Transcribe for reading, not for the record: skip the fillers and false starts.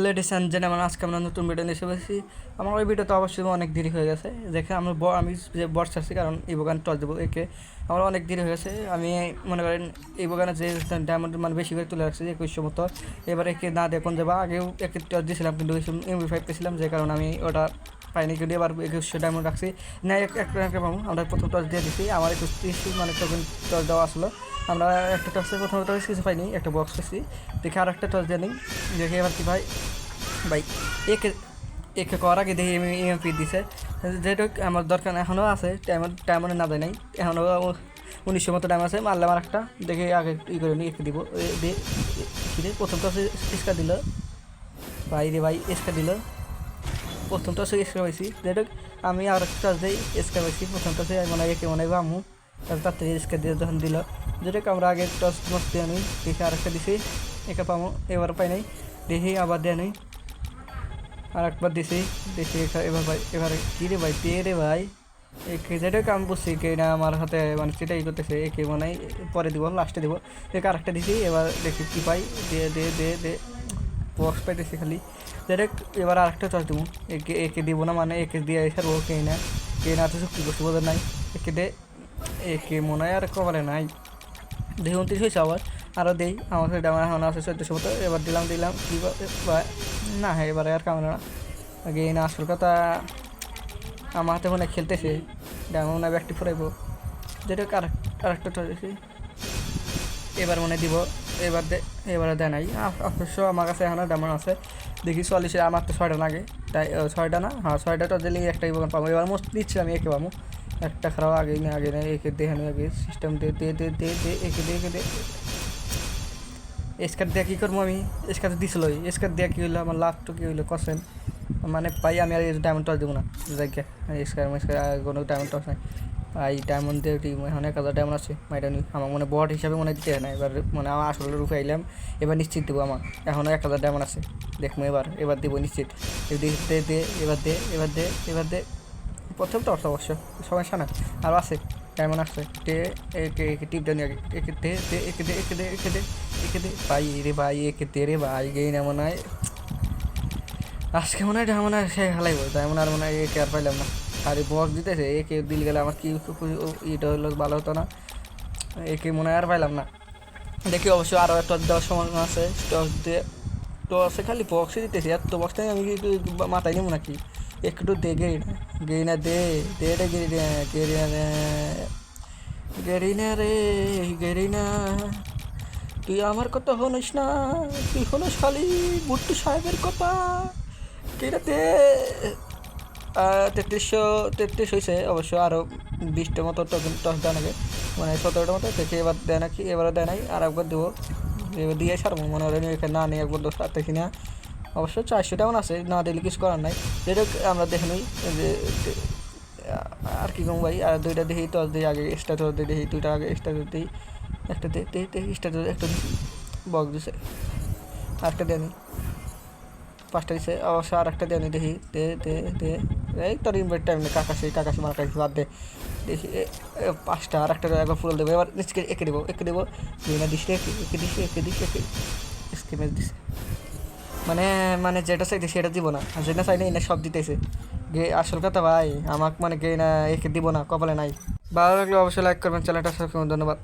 Ladies and gentleman, আজকে আমরা নতুন ভিডিও নিয়ে এসে পেয়েছি। আমার ওই ভিডিওতে অবশ্যই অনেক দেরি হয়ে গেছে। দেখে আমি যে বর্ষ আসছি, কারণ ইবোগান টস দেবো একে। আমার অনেক দেরি হয়ে গেছে। আমি মনে করেন ইবোগানে যে ডায়মন্ড মানে বেশি করে তুলে রাখছি 2100 মতো। এবার একে না দিয়ে কোন যাবো, আগেও একে টস দিয়েছিলাম কিন্তু এমবি5 পেয়েছিলাম, যে কারণে আমি ওটা পাইনি। কিন্তু এবার 2100 ডায়মন্ড রাখছি না, একটা পাবো। আমরা প্রথম টস দিয়ে দিচ্ছি, আমার 21 মানে টোকেন টস দেওয়া আসলো। আমরা একটা টসে প্রথমে টস কিছু পাইনি, একটা বক্স পেয়েছি। দেখে আর একটা টস দিয়ে নিই, দেখে এবার কি ভাই ভাই একে একে করার আগে দেখি এমপি দিছে, যেটা আমার দরকার এখনও আছে। টাইমে না দেয় নাই, এখনও 1900 মতো টাইম আছে। মারলাম আর একটা, দেখে আগে ই করে নিই, একে দিব দিয়ে প্রথমটা আছে স্কা দিল ভাই রে ভাই, স্কা দিল। প্রথমটা আছে স্কা পাইছি, যেটা আমি আর একটা দিই স্কা পাইছি। প্রথমটা আছে মনে হয় একে মনে হয় বামু, তাড়াতাড়ি স্কা দিয়ে যখন দিল, যেটা আমরা আগে টস মস দিয়ে নিই। দেখে আর একটা দিছি, একে পামো, এবার পাই নাই। দেখি আবার দিয়ে নিই, আর একবার দিছি, দেখি এবার ভাই, এবারে কী রে ভাই, পেয়ে রে ভাই। একে যেটা কাম বুঝছি কে না আমার হাতে মানে সেটাই করতেছে। একে মানে পরে দিব, লাস্টে দিব। একে আরেকটা দিছি, এবার দেখি কী পাই। দে বক্স পাইতেছি খালি। যেটা এবার আরেকটা চয়েস দিব। একে দিব না, মানে একে দিয়ে এসে ও কে না তো চুক্তি করছি বোধ নাই। একে দে, একে মনে হয় আর কপালে নাই। 29 হয়েছে আবার, আরও দেই। আমার সাথে আমার এখন আছে 1400 মতো। এবার দিলাম কী না, হ্যাঁ এবারে আর কামড়ে না। আগে না, আসল কথা আমার হাতে মনে খেলতেছে ডায়মন্ড না ব্যাকটি ফুরাইব, যেটা আরেকটা ট্রেছি। এবার মনে দিব, এবারে দেয় নাই। অবশ্য আমার কাছে এখনও ডায়মন্ড আছে। দেখি 40, আমার তো 6টা লাগে, তাই 6টা না, হ্যাঁ 6টা তো দিলেই একটা ইভোগান পাবো। এবার মোস্ট দিচ্ছিলাম একে পাবো, একটা খারাপ আগে নেই একে দেখে নিই আগে। সিস্টেম একে দে স্কার দেওয়া কী করবো আমি? স্কার তো দিছিল, স্কার দেওয়া কী হইলো আমার? লাভ তো কী হইলো কসেন? মানে ভাই আমি আর ডায়মন্ড টস দেবো না, যাকে স্কার কোনো ডায়মন্ড টস নাই ভাই। ডায়মন্ড দিয়ে টিম এখন 1000 ডায়মন্ড আছে মাইটা নি, আমার মনে বট হিসাবে মনে দিতে না। এবার মানে আমার আসলে রূপে আইলাম, এবার নিশ্চিত দেবো। আমার এখনও 1000 ডায়মন্ড আছে, দেখবো এবার দেবো নিশ্চিত। এবার দে প্রথম টস অবশ্য সমস্যা না, আরও আছে ডায়মন্ড আসছে। একে টিপ দেন আগে, একে দে ভাই রে ভাই, একে দে রে ভাই। গেই না মনে হয় আজকে, মনে হয় মনে হয় সে হালাইব তাই মনে হয়। মনে হয় একে আর পাইলাম না, আর বক্স দিতেছে। একে দিল গেলে আমার কি ইটা হইলো, ভালো হতো না। একে মনে হয় আর পাইলাম না। দেখি অবশ্য আরও টস দেওয়ার সময় আছে। টসে খালি বক্সে দিতেছে, এত বক্স আমি মাথায় নিব নাকি? একটু দে গেরিনা দে গেরিনা রে গেরিনা, তুই আমার কথা হনিস না, তুই হলো খালি বুট্টু সাহেবের কথা। কেটাতে 33 হয়েছে অবশ্য। আরও 20টা মতো টস দেওয়া নাকি, মানে 17টা মতো দেখে। এবার দেয় নাকি? এবারও দেয় নাই, আর একবার দেবো। এবার দিয়ে সারবো মনে হয় এখানে না নিয়ে একবার দোষ পারতেছি না। অবশ্য 400 টাউন আছে, না দিলে কিছু করার নাই। যেটা আমরা দেখে নিই যে আর কি কম ভাই। আর 2টা দেখি টস দিই আগে, এক্সট্রা টস দিয়ে দেখি 2টা আগে এক্সট্রা টস দিই। একটা এক্সট্রা টস একটা দিচ্ছি, বক্স দিছে। আরেকটা দেয় নি, 5টা দিছে অবশ্য। আর একটা দেয় নি, দেখি দে এই তোর ইনভাইট টাইম নেই। কাকাশি মার কাছে বাদ দে। দেখি 5টা, আর একটা একবার ফুল দেবো। এবার একে দেবো না দিস, একে স্কিমেজ দিছে। মানে মানে যেটা চাইতে সেটা দিব না, আর যেটা চাইলে না সব দিতেছে। আসল কথা ভাই, আমাকে মানে গে না একে দিব না, কপালে নাই। ভালো লাগলে অবশ্যই লাইক করবেন, চ্যানেলটা সাবস্ক্রাইব। ধন্যবাদ।